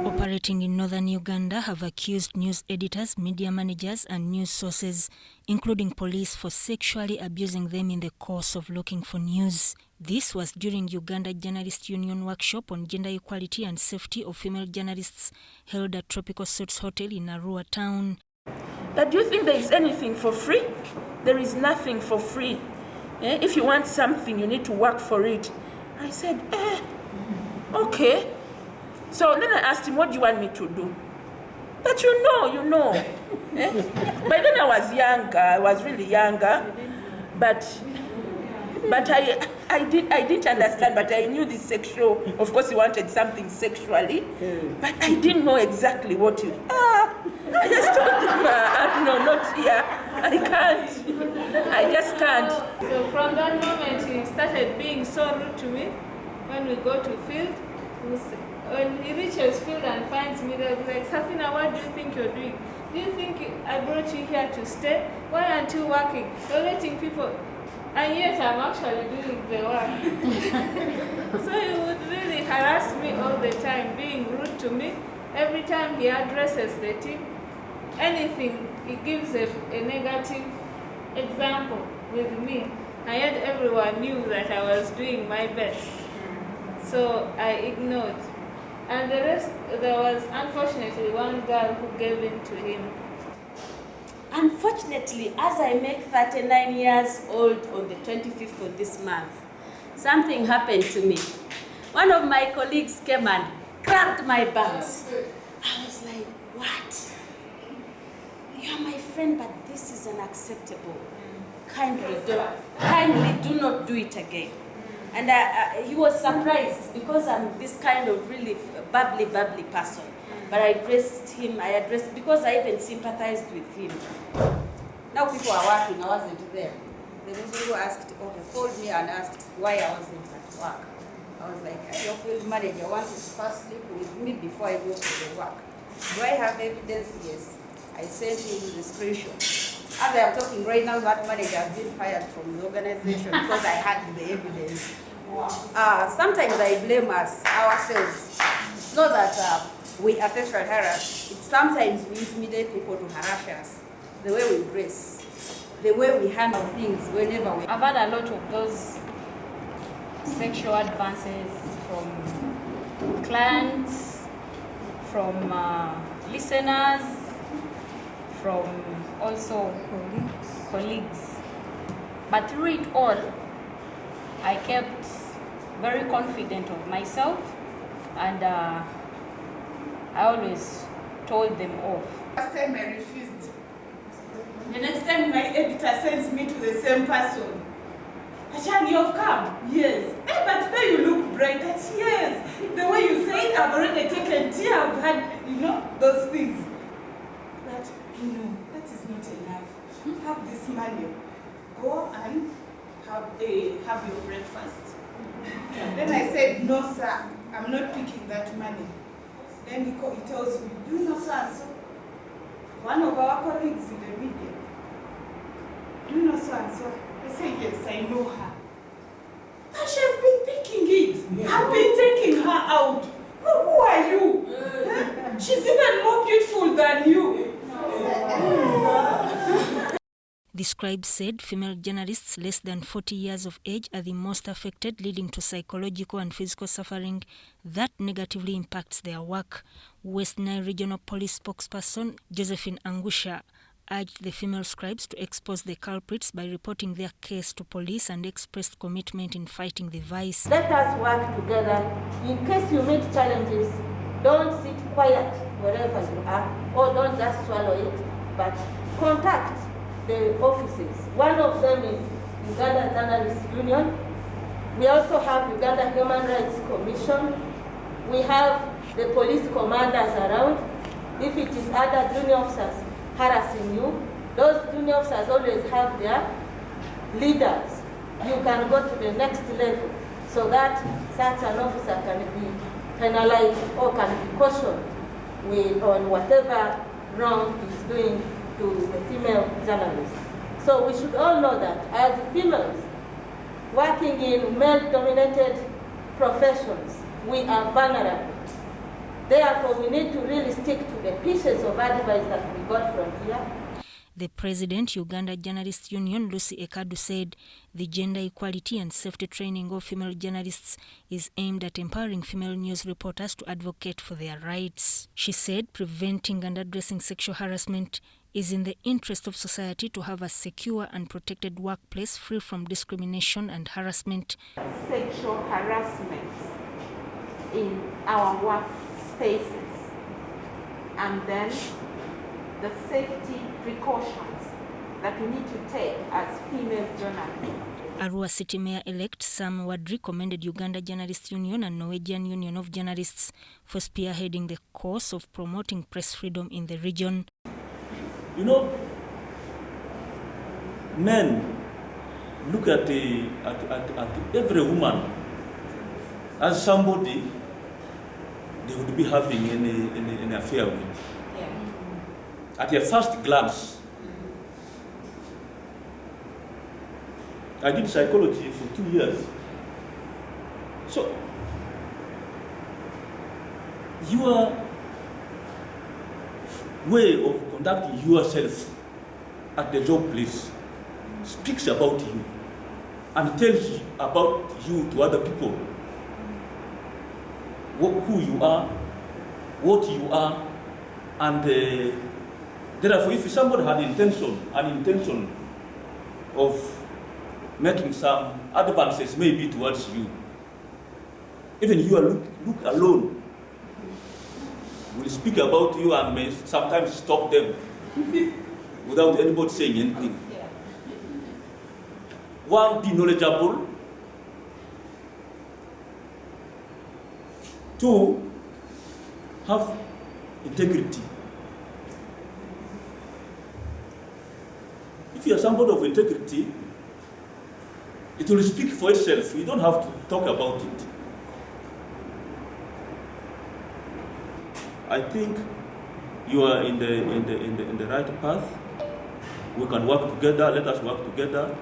Operating in northern Uganda have accused news editors, media managers and news sources, including police, for sexually abusing them in the course of looking for news. This was during Uganda Journalist Union workshop on gender equality and safety of female journalists held at Tropical Suites Hotel in Arua town. But do you think there is anything for free? There is nothing for free. If you want something, you need to work for it. I said, okay. So then I asked him, what do you want me to do? But you know. By then I was younger, I was really younger. But I didn't understand, but I knew the sexual, of course he wanted something sexually, but I didn't know exactly what you, I just told him, no, not here, I can't, I just can't. So from that moment he started being so rude to me. When we go to field, when he reaches field and finds me, they'll be like, Safina, what do you think you're doing? Do you think I brought you here to stay? Why aren't you working? You're letting people, and yet I'm actually doing the work. So he would really harass me all the time, being rude to me. Every time he addresses the team, anything, he gives a negative example with me. And yet everyone knew that I was doing my best. So I ignored. And the rest, there was unfortunately one girl who gave in to him. Unfortunately, as I make 39 years old on the 25th of this month, something happened to me. One of my colleagues came and grabbed my bangs. I was like, what? You are my friend, but this is unacceptable. Kindly do not do it again. And he was surprised because I'm this kind of really bubbly person. But I addressed him, because I even sympathized with him. Now people are working, I wasn't there. The who asked, called me and asked why I wasn't at work. I was like, your field manager wanted to first sleep with me before I go to the work. Do I have evidence? Yes. I sent him the screenshot. As I am talking right now, that manager has been fired from the organization because I had the evidence. Sometimes I blame ourselves. It's not that we are sexual harassed. It's sometimes we intimidate people to harass us. The way we dress, the way we handle things whenever we... I've had a lot of those sexual advances from clients, from listeners, from also colleagues. But through it all, I kept very confident of myself, and I always told them off. Last time I refused. The next time my editor sends me to the same person. Ashani, you've come? Yes. Hey, but now you look bright. Yes. The way you say it, I've already taken tea, I've had, those things. But, that is not enough. Have this money. Go and have your breakfast. Then I said, no, sir, I'm not picking that money. Then he tells me, do you know so and so? One of our colleagues in the media. Do you know so and so? I say, yes, I know her. And she has been picking it. Yeah. I've been taking her out. Who are you? She's even more beautiful than you. The scribes said female journalists less than 40 years of age are the most affected, leading to psychological and physical suffering that negatively impacts their work. West Nile Regional Police spokesperson Josephine Angusha urged the female scribes to expose the culprits by reporting their case to police and expressed commitment in fighting the vice. Let us work together. In case you meet challenges, don't sit quiet wherever you are, or don't just swallow it, but contact the offices. One of them is Uganda Journalist Union. We also have Uganda Human Rights Commission. We have the police commanders around. If it is other junior officers harassing you, those junior officers always have their leaders you can go to the next level so that such an officer can be penalized or can be cautioned on whatever wrong he's doing to the female journalists. So we should all know that as females working in male-dominated professions, we are vulnerable. Therefore, we need to really stick to the pieces of advice that we got from here. The President, Uganda Journalist Union, Lucy Ekadu, said the gender equality and safety training of female journalists is aimed at empowering female news reporters to advocate for their rights. She said preventing and addressing sexual harassment is in the interest of society to have a secure and protected workplace free from discrimination and harassment. Sexual harassment in our workspaces, and then the safety precautions that we need to take as female journalists. Arua City Mayor-elect Sam Wadri commended Uganda Journalist Union and Norwegian Union of Journalists for spearheading the course of promoting press freedom in the region. You know, men look at every woman as somebody they would be having an affair with. At a first glance. I did psychology for 2 years. So, your way of conducting yourself at the job place speaks about you and tells you about you to other people. Who you are, what you are, and therefore, if somebody had an intention of making some advances maybe towards you, even you look alone will speak about you and may sometimes stop them without anybody saying anything. One, be knowledgeable. Two, have integrity. If you are somebody of integrity, it will speak for itself. You don't have to talk about it. I think you are in the right path. We can work together. Let us work together.